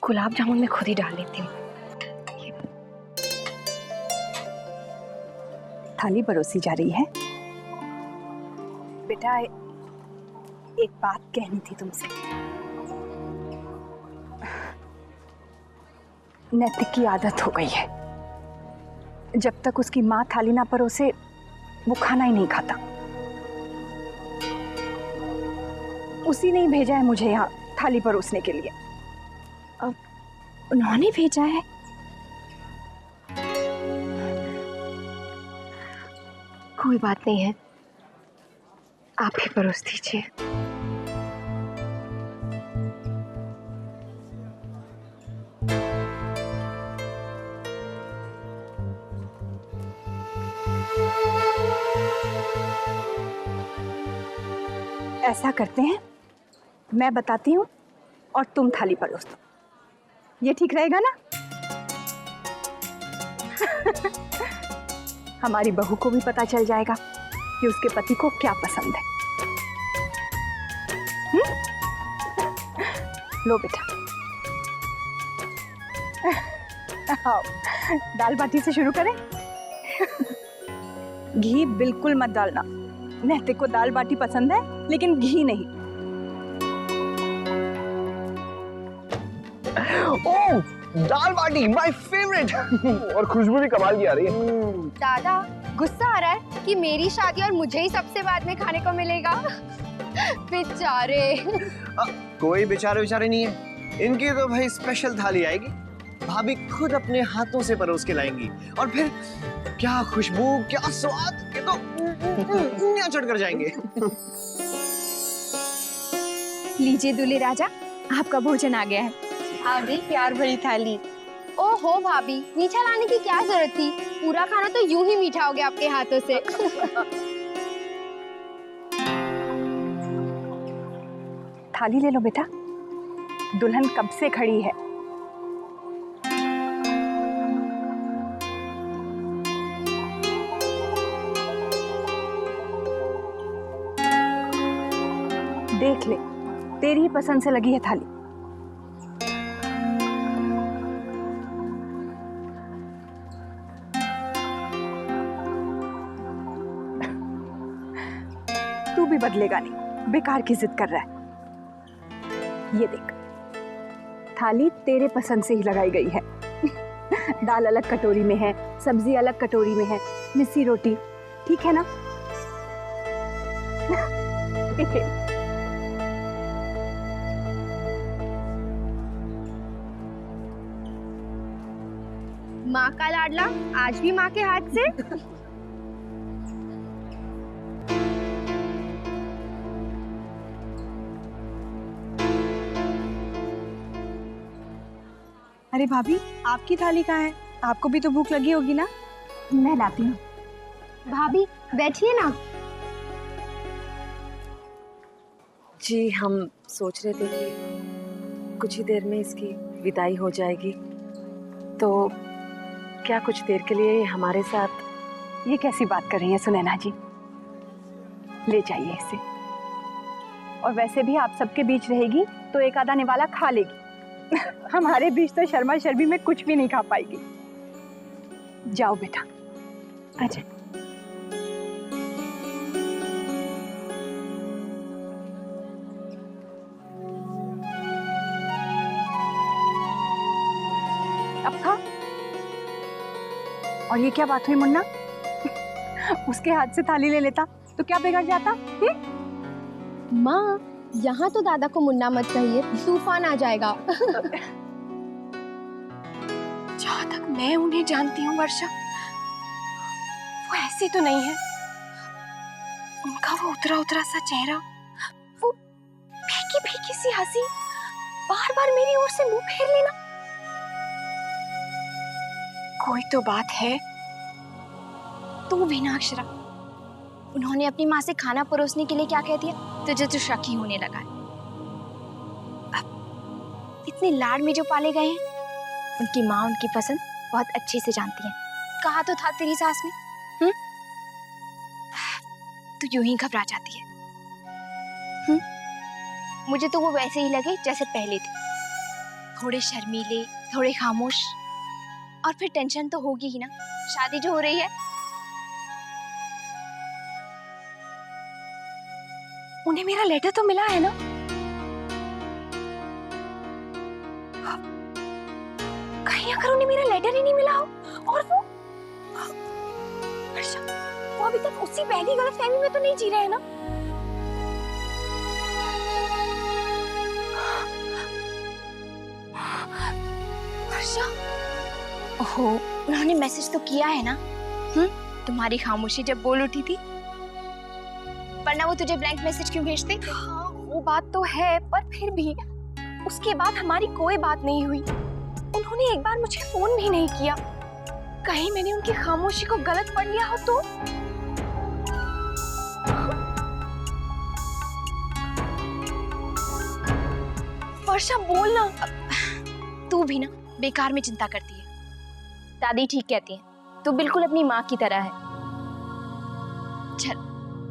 गुलाब जामुन मैं खुद ही डाल लेती हूँ। थाली परोसी जा रही है। बेटा एक बात कहनी थी तुमसे। नैतिक की आदत हो गई है, जब तक उसकी माँ थाली ना परोसे वो खाना ही नहीं खाता। उसी ने ही भेजा है मुझे यहाँ थाली परोसने के लिए। अब उन्होंने भेजा है? कोई बात नहीं है, आप ही परोस दीजिए। ऐसा करते हैं, मैं बताती हूँ और तुम थाली परोस दो। ये ठीक रहेगा ना? हमारी बहू को भी पता चल जाएगा कि उसके पति को क्या पसंद है। लो बेटा। आओ, दाल बाटी से शुरू करें। घी बिल्कुल मत डालना। नैतिक को दाल बाटी पसंद है लेकिन घी नहीं। ओह, दाल बाटी माय फेवरेट। और खुशबू भी कमाल की आ रही है। दादा गुस्सा आ रहा है कि मेरी शादी और मुझे ही सबसे बाद में खाने को मिलेगा। बेचारे। कोई बेचारे नहीं है, इनकी तो भाई स्पेशल थाली आएगी। भाभी खुद अपने हाथों से परोस के लाएंगी और फिर क्या खुशबू, क्या स्वाद, ये तो उंगलियां चढ़ कर जाएंगे। लीजिए दूल्हे राजा, आपका भोजन आ गया है। आ गई प्यार भरी थाली। ओहो भाभी, मीठा लाने की क्या जरूरत थी? पूरा खाना तो यूं ही मीठा हो गया आपके हाथों से। थाली ले लो बेटा, दुल्हन कब से खड़ी है। देख ले, तेरी ही पसंद से लगी है थाली। तू भी बदलेगा नहीं, बेकार की जिद कर रहा है। ये देख, थाली तेरे पसंद से ही लगाई गई है। दाल अलग कटोरी में है, सब्जी अलग कटोरी में है, मिस्सी रोटी, ठीक है ना? माँ का लाडला आज भी माँ के हाथ से। अरे भाभी, आपकी थाली कहाँ है? आपको भी तो भूख लगी होगी ना? मैं लाती हूँ। भाभी बैठिए ना। जी, हम सोच रहे थे कि कुछ ही देर में इसकी विदाई हो जाएगी, तो क्या कुछ देर के लिए हमारे साथ? ये कैसी बात कर रही हैं सुनैना जी? ले जाइए इसे। और वैसे भी आप सबके बीच रहेगी तो एक आधा निवाला खा लेगी। हमारे बीच तो शर्मा शर्मी में कुछ भी नहीं खा पाएगी। जाओ बेटा, आजा। अब खा। और ये क्या बात हुई मुन्ना? उसके हाथ से थाली ले लेता तो क्या बिगड़ जाता? माँ, यहाँ तो दादा को मुन्ना मत कहिए, तूफान आ जाएगा। जहाँ तक मैं उन्हें जानती हूँ वर्षा, वो ऐसी तो नहीं है। उनका वो उतरा उतरा सा चेहरा, वो फीकी फीकी सी हंसी, बार बार मेरी ओर से मुंह फेर लेना। कोई तो बात है। तू मीनाक्षरा, उन्होंने अपनी माँ से खाना परोसने के लिए क्या कह दिया? तुझे तो शक ही होने लगा है। अब इतने लाड में जो पाले गए हैं, उनकी माँ उनकी पसंद बहुत अच्छे से जानती है। कहा तो था तेरी सास ने, तू यूं ही घबरा जाती है। मुझे तो वो वैसे ही लगे जैसे पहले थी। थोड़े शर्मीले, थोड़े खामोश, और फिर टेंशन तो होगी ही ना, शादी जो हो रही है। उन्हें मेरा लेटर तो मिला है ना? कहीं अगर उन्हें मेरा लेटर ही नहीं मिला हो और वो वर्षा, वो अभी तक उसी पहली गलतफहमी में तो नहीं जी रहे हैं ना? वर्षा, ओहो, उन्होंने मैसेज तो किया है ना। तुम्हारी खामोशी जब बोल उठी थी, वरना वो तुझे ब्लैंक मैसेज क्यों भेजते? हाँ, वो बात तो है, पर फिर भी उसके बाद हमारी कोई बात नहीं हुई। उन्होंने एक बार मुझे फोन भी नहीं किया। कहीं मैंने उनकी खामोशी को गलत पढ़ लिया हो तो? वर्षा बोलना। तू भी ना बेकार में चिंता करती है। दादी ठीक कहती है, तू बिल्कुल अपनी माँ की तरह है। चल,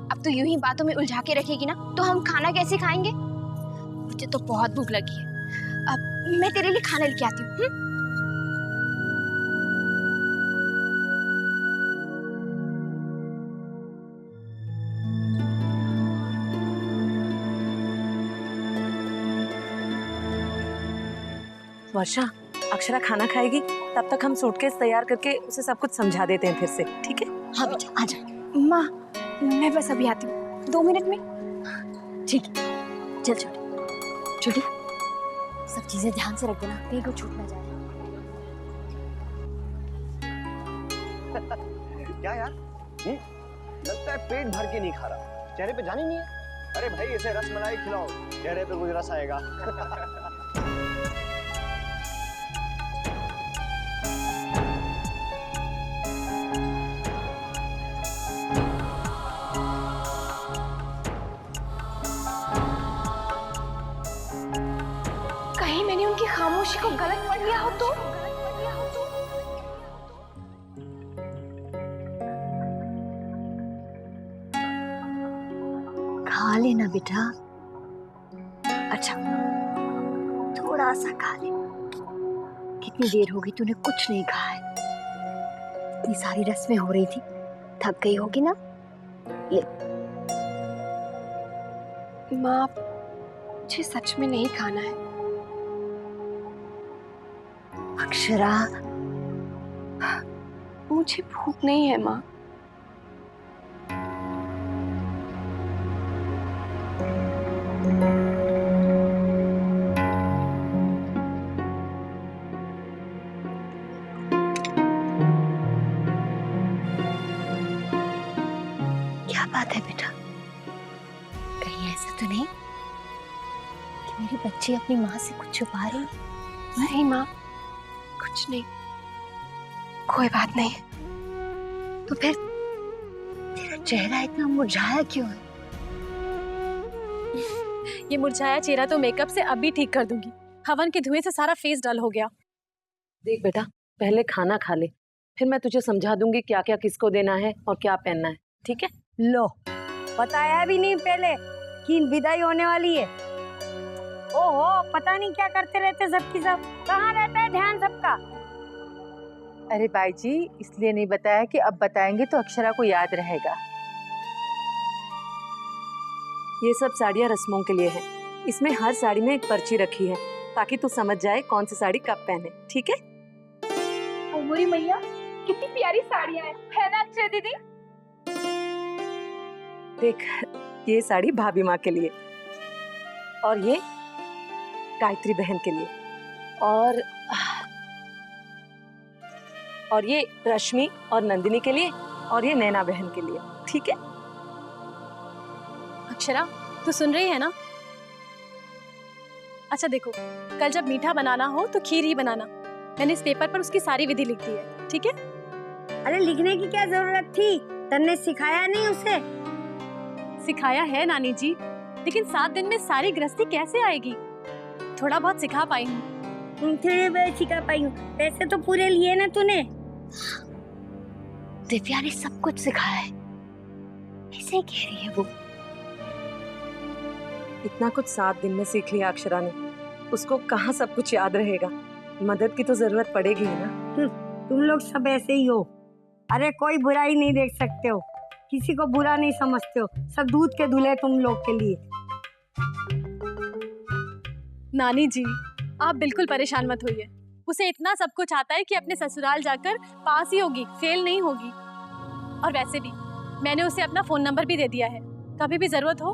अब तू यूं ही बातों में उलझा के रखेगी ना, तो हम खाना कैसे खाएंगे? मुझे तो बहुत भूख लगी है। अब मैं तेरे लिए खाना लेके आती हूँ। वर्षा, अक्षरा खाना खाएगी, तब तक हम सूटकेस तैयार करके उसे सब कुछ समझा देते हैं फिर से, ठीक है? हाँ बेटा, आजा। माँ, मैं बस अभी आती हूँ, 2 मिनट में। ठीक है, चल छोटी, सब चीजें ध्यान से रख देना, कहीं को छूट ना जाए। क्या यार? लगता है पेट भर के नहीं खा रहा, चेहरे पे जान ही नहीं है। अरे भाई, इसे रसमलाई खिलाओ, चेहरे पे कुछ रस आएगा। कहीं मैंने उनकी खामोशी को गलत पढ़ लिया हो तो? खा लेना बेटा। अच्छा, थोड़ा सा खा ले। कितनी देर हो गई तूने कुछ नहीं खाया है। इतनी सारी रस्में हो रही थी, थक गई होगी ना। ले। माँ, मुझे सच में नहीं खाना है। अक्षरा, मुझे भूख नहीं है माँ। क्या बात है बेटा? कहीं ऐसा तो नहीं कि मेरी बच्ची अपनी माँ से कुछ छुपा रही है? नहीं माँ, कुछ नहीं, कोई बात नहीं। तो फिर तेरा चेहरा इतना मुरझाया क्यों है? ये मुरझाया चेहरा तो मेकअप से अभी ठीक कर दूंगी। हवन के धुएं से सारा फेस डल हो गया। देख बेटा, पहले खाना खा ले, फिर मैं तुझे समझा दूंगी क्या क्या किसको देना है और क्या पहनना है, ठीक है? लो, बताया भी नहीं पहले कि विदाई होने वाली है। ओहो, पता नहीं क्या करते रहते सबकी सब। कहाँ रहता है ध्यान सबका? अरे बाई जी, इसलिए नहीं बताया कि अब बताएंगे तो अक्षरा को याद रहेगा। ये सब साड़ियाँ रस्मों के लिए है। इसमें हर साड़ी में एक पर्ची रखी है, ताकि तू समझ जाए कौन सी साड़ी कब पहने, ठीक है? मोरी मैया, कितनी प्यारी साड़ियाँ है ना अक्षय दीदी? देख, ये साड़ी भाभी माँ के लिए, और ये गायत्री बहन के लिए, और ये रश्मि और नंदिनी के लिए, और ये नैना बहन के लिए, ठीक है? अक्षरा, तू सुन रही है ना? अच्छा देखो, कल जब मीठा बनाना हो तो खीर ही बनाना। मैंने इस पेपर पर उसकी सारी विधि लिख दी है, ठीक है? अरे लिखने की क्या जरूरत थी? तन्ने सिखाया नहीं उसे? सिखाया है नानी जी, लेकिन 7 दिन में सारी गृहस्थी कैसे आएगी? थोड़ा बहुत सिखा पाई हूँ। थोड़े बहुत सिखा पाई हूँ, पैसे तो पूरे लिए ना तूने। दिव्या ने सब कुछ सिखाया है, ऐसे ही कह रही है वो। इतना कुछ 7 दिन में सीख लिया अक्षरा ने, उसको कहाँ सब कुछ याद रहेगा। मदद की तो जरूरत पड़ेगी ही ना। तुम लोग सब ऐसे ही हो। अरे कोई बुराई नहीं देख सकते हो, किसी को बुरा नहीं समझते हो, सब दूध के धुले तुम लोग के लिए। नानी जी, आप बिल्कुल परेशान मत होइए। उसे इतना सब कुछ आता है कि अपने ससुराल जाकर पास ही होगी, फेल नहीं होगी। और वैसे भी मैंने उसे अपना फोन नंबर भी दे दिया है, कभी भी जरूरत हो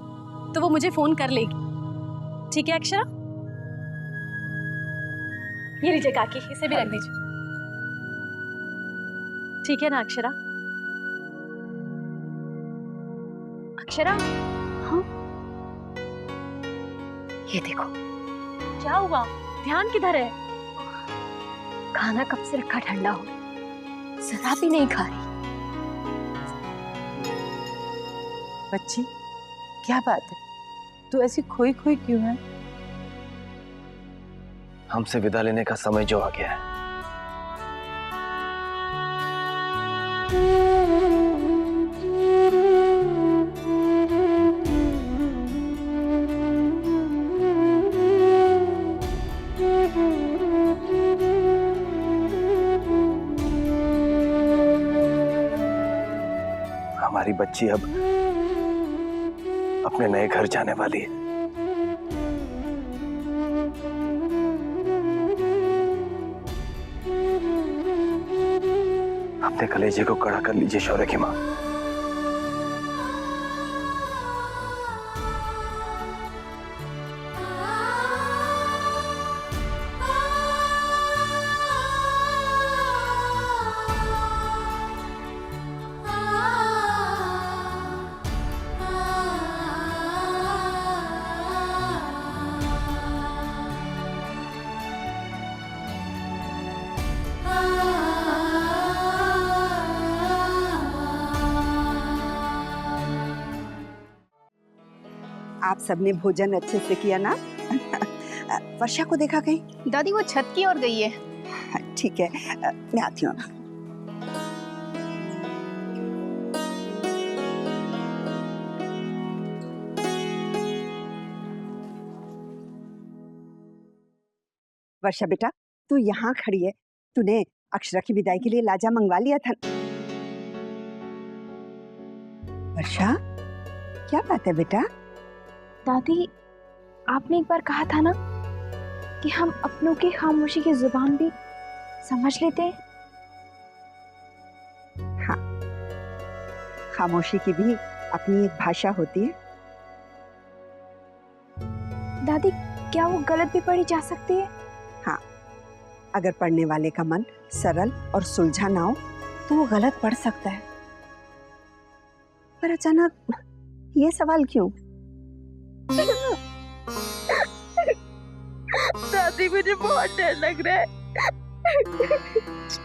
तो वो मुझे फोन कर लेगी। ठीक है अक्षरा? ये लीजिए काकी, इसे भी रख दीजिए। ठीक है ना अक्षरा? अक्षरा, हाँ, ये देखो। क्या हुआ? ध्यान किधर है? खाना कब से रखा ठंडा हो, जरा भी नहीं खा रही। बच्ची, क्या बात है? तू ऐसी खोई खोई क्यों है? हमसे विदा लेने का समय जो आ गया है। हमारी बच्ची अब अपने नए घर जाने वाली है। अपने कलेजे को कड़ा कर लीजिए शौर्य की मां। आप सबने भोजन अच्छे से किया ना? वर्षा को देखा कहीं? दादी वो छत की ओर गई है। ठीक है, मैं आती हूँ। वर्षा बेटा, तू यहाँ खड़ी है, तूने अक्षरा की विदाई के लिए लाजा मंगवा लिया था? वर्षा, क्या बात है बेटा? दादी, आपने एक बार कहा था ना कि हम अपनों की खामोशी की जुबान भी समझ लेते हैं। हाँ, खामोशी की भी अपनी एक भाषा होती है। दादी, क्या वो गलत भी पढ़ी जा सकती है? हाँ, अगर पढ़ने वाले का मन सरल और सुलझा ना हो तो वो गलत पढ़ सकता है। पर अचानक ये सवाल क्यों? दादी, मुझे बहुत डर लग रहा है।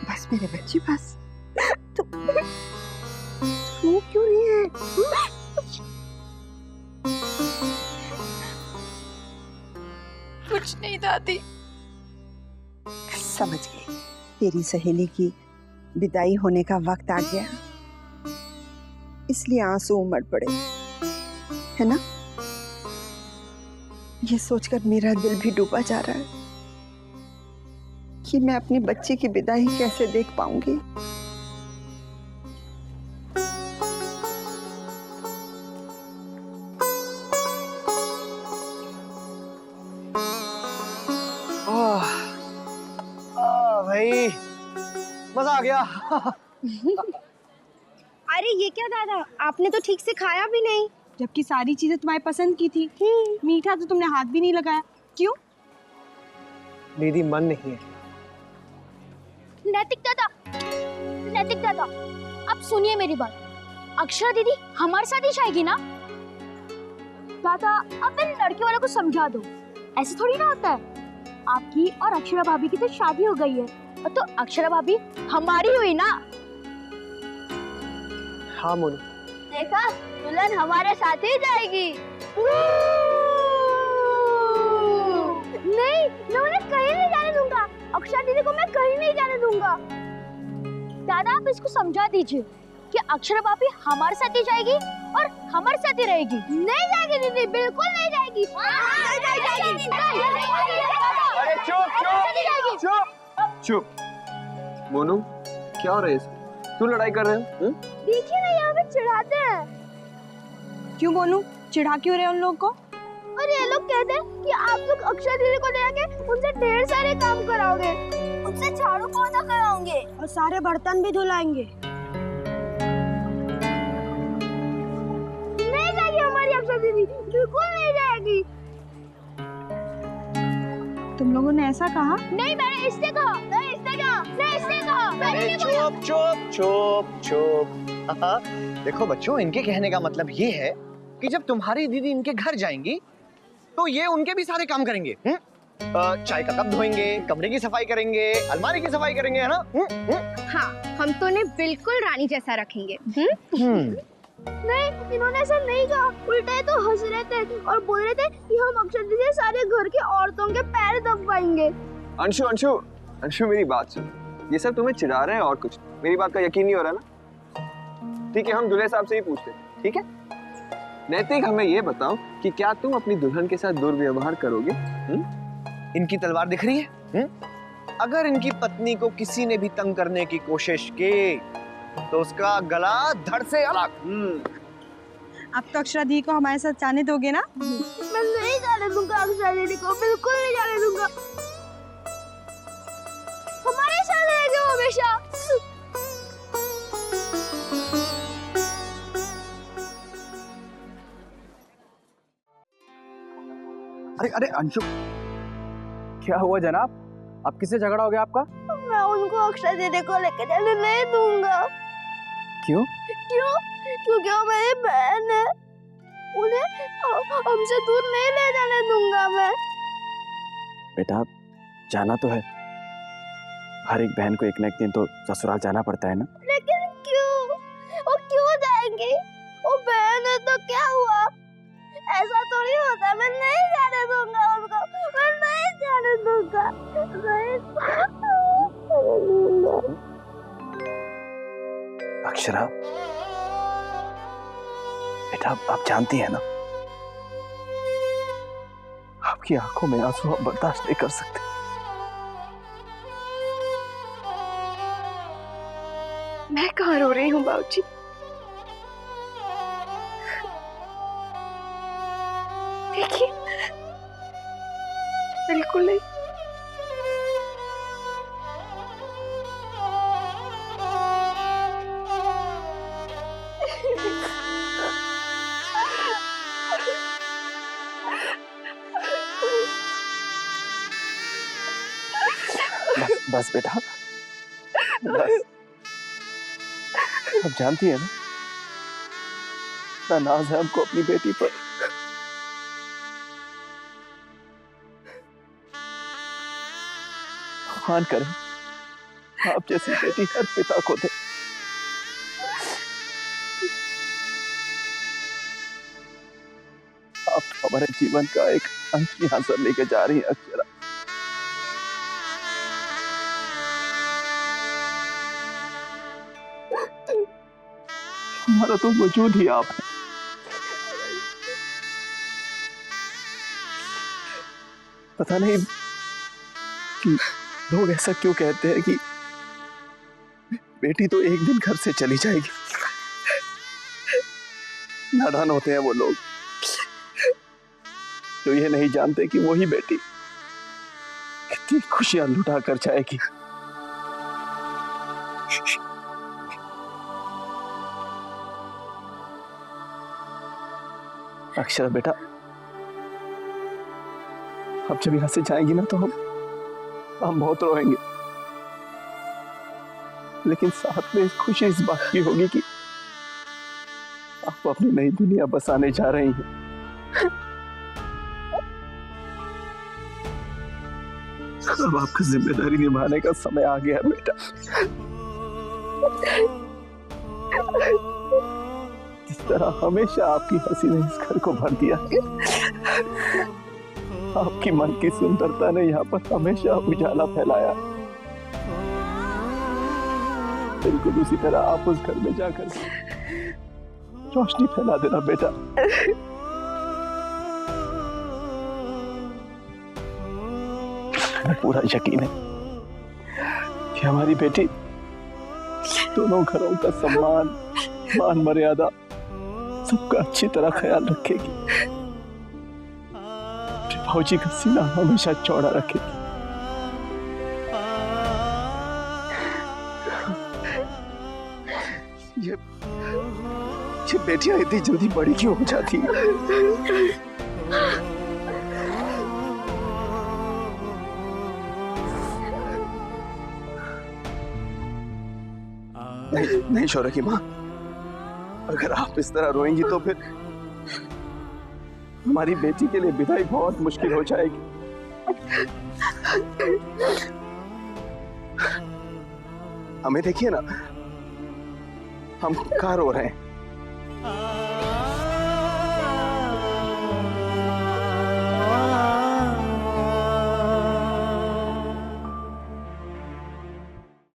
बस मेरे बच्चे, बस। तो क्यों रही है? कुछ नहीं दादी। समझ गई, तेरी सहेली की विदाई होने का वक्त आ गया, इसलिए आंसू उमड़ पड़े, है ना? ये सोचकर मेरा दिल भी डूबा जा रहा है कि मैं अपनी बच्ची की विदाई कैसे देख पाऊंगी। भाई मजा आ गया। अरे ये क्या दादा, आपने तो ठीक से खाया भी नहीं, जबकि सारी चीजें तुम्हारी पसंद की थी। मीठा तो तुमने हाथ भी नहीं लगाया, क्यों? दीदी मन नहीं है। नैतिक दादा, अब सुनिए मेरी बात। अक्षरा दीदी हमारे साथ ही जाएगी ना? दादा, अब इन लड़के वालों को समझा दो, ऐसे थोड़ी ना होता है। आपकी और अक्षरा भाभी की तो शादी हो गई है, और तो अक्षरा भाभी हमारी हुई ना। हाँ मोनू, देखा, दुल्हन हमारे साथ ही जाएगी। नहीं, मैं उन्हें कहीं नहीं जाने दूंगा। अक्षरा दीदी को मैं कहीं नहीं जाने दूंगा। दादा, आप इसको समझा दीजिए। कि अक्षरा भाभी हमारे साथ ही जाएगी और हमारे साथ ही रहेगी? नहीं जाएगी दीदी, बिल्कुल नहीं जाएगी। अरे चुप चुप चुप चुप। मोनू क्या हो रहा है? क्यों लड़ाई कर रहे हो? देखिए ना, यहाँ पे चिढ़ाते हैं। क्यों बोलूं? चिढ़ा क्यों रहे उन लोग को? और ये लोग कहते हैं कि आप लोग अक्षरा दीदी को ले आके उनसे ढेर सारे काम कराओगे, उनसे झाड़ू पोछा कराओगे और सारे बर्तन भी धुलाएंगे। नहीं जाएगी हमारी अक्षरा दीदी, बिल्कुल नहीं जाएगी। तुम लोगों ने ऐसा कहा? नहीं, मैंने इससे कहा, नहीं इससे कहा, नहीं इससे कहा। अरे चुप चुप चुप चुप। देखो बच्चों, इनके कहने का मतलब ये है कि जब तुम्हारी दीदी इनके घर जाएंगी तो ये उनके भी सारे काम करेंगे। चाय का कप धोएंगे, कमरे की सफाई करेंगे, अलमारी की सफाई करेंगे, है ना? हाँ, हम तो उन्हें बिल्कुल रानी जैसा रखेंगे। नहीं, इन्होंने ऐसा नहीं कहा, उल्टे तो हंस रहे थे और बोल रहे थे कि हम अक्षर दीदी से सारे घर की औरतों के पैर दबाएंगे। अंशु अंशु अंशु मेरी बात सुन। ये सब तुम्हें चिढ़ा रहे हैं और कुछ, मेरी बात का यकीन नहीं हो रहा ना? ठीक है, हम दूल्हे साहब से ही पूछते हैं, ठीक है? नैतिक, हमें ये बताओ कि क्या तुम अपनी दुल्हन के साथ दुर्व्यवहार करोगे? इनकी तलवार दिख रही है? अगर इनकी पत्नी को किसी ने भी तंग करने की कोशिश की तो उसका गला धड़ से अलग। अब तो अक्षरा दी को हमारे साथ जाने दोगे ना? मैं नहीं जाने दूंगा अक्षरा दीदी को, बिल्कुल नहीं जाने दूंगा। हमारे साथ रहेगी वो हमेशा। अरे अरे अंशु, क्या हुआ जनाब? अब किससे झगड़ा हो गया आपका? मैं उनको अक्षरा दीदी को लेके जाने नहीं दूंगा। क्यों? क्यों? क्योंकि वो मेरी बहन है, उन्हें हमसे दूर नहीं ले जाने दूंगा मैं। बेटा, जाना तो है, हर एक बहन को एक न एक दिन तो ससुराल जाना पड़ता है ना। लेकिन क्यों? वो क्यों जाएंगी? वो बहन है तो क्या हुआ? ऐसा थोड़ी होता। मैं नहीं जाने दूंगा उनको, मैं नहीं जाने दूंगा, नहीं जाने दूंगा। अक्षरा बेटा, आप जानती है ना, आपकी आंखों में आंसू आप बर्दाश्त नहीं कर सकते। मैं कहाँ रो रही हूँ बाबूजी? देखिए, बिल्कुल नहीं। बस बेटा, बस। अब जानती है ना, इतना नाज है हमको अपनी बेटी पर। भगवान करे आप जैसी बेटी हर पिता को दे। आप तो हमारे जीवन का एक अंश यहाँ से लेके जा रही है अक्षरा। हमारा तो वजूद ही आप है। पता नहीं कि लोग ऐसा क्यों कहते हैं कि बेटी तो एक दिन घर से चली जाएगी। नादान होते हैं वो लोग जो ये नहीं जानते कि वही बेटी कितनी खुशियां लुटा कर जाएगी। अक्षरा बेटा, अब जब यहाँ से जाएंगी ना तो हम बहुत रोएंगे, लेकिन साथ में खुशी इस बात की होगी कि आप अपनी नई दुनिया बसाने जा रही हैं। अब आपको जिम्मेदारी निभाने का समय आ गया बेटा। जिस तरह हमेशा आपकी हंसी ने इस घर को भर दिया, आपकी मन की सुंदरता ने यहाँ पर हमेशा उजाला फैलाया। बिल्कुल उसी तरह आप उस घर में जाकर रोशनी फैला देना बेटा। हमें पूरा यकीन है कि हमारी बेटी दोनों घरों का सम्मान, मान मर्यादा सबका अच्छी तरह ख्याल रखेगी। फौजी का सीना हमेशा चौड़ा रखेगी। ये बेटियां इतनी जल्दी बड़ी क्यों हो जाती हैं? नहीं शौर्य की माँ, अगर आप इस तरह रोएंगी तो फिर हमारी बेटी के लिए विदाई बहुत मुश्किल हो जाएगी। हमें देखिए ना, हम कहाँ रो रहे हैं।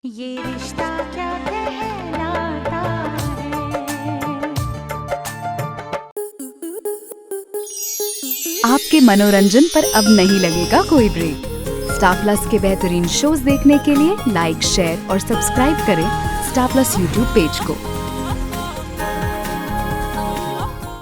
ये रिश्ता क्या कहलाता है। आपके मनोरंजन पर अब नहीं लगेगा कोई ब्रेक। स्टार प्लस के बेहतरीन शोज देखने के लिए लाइक, शेयर और सब्सक्राइब करें स्टार प्लस यूट्यूब पेज को।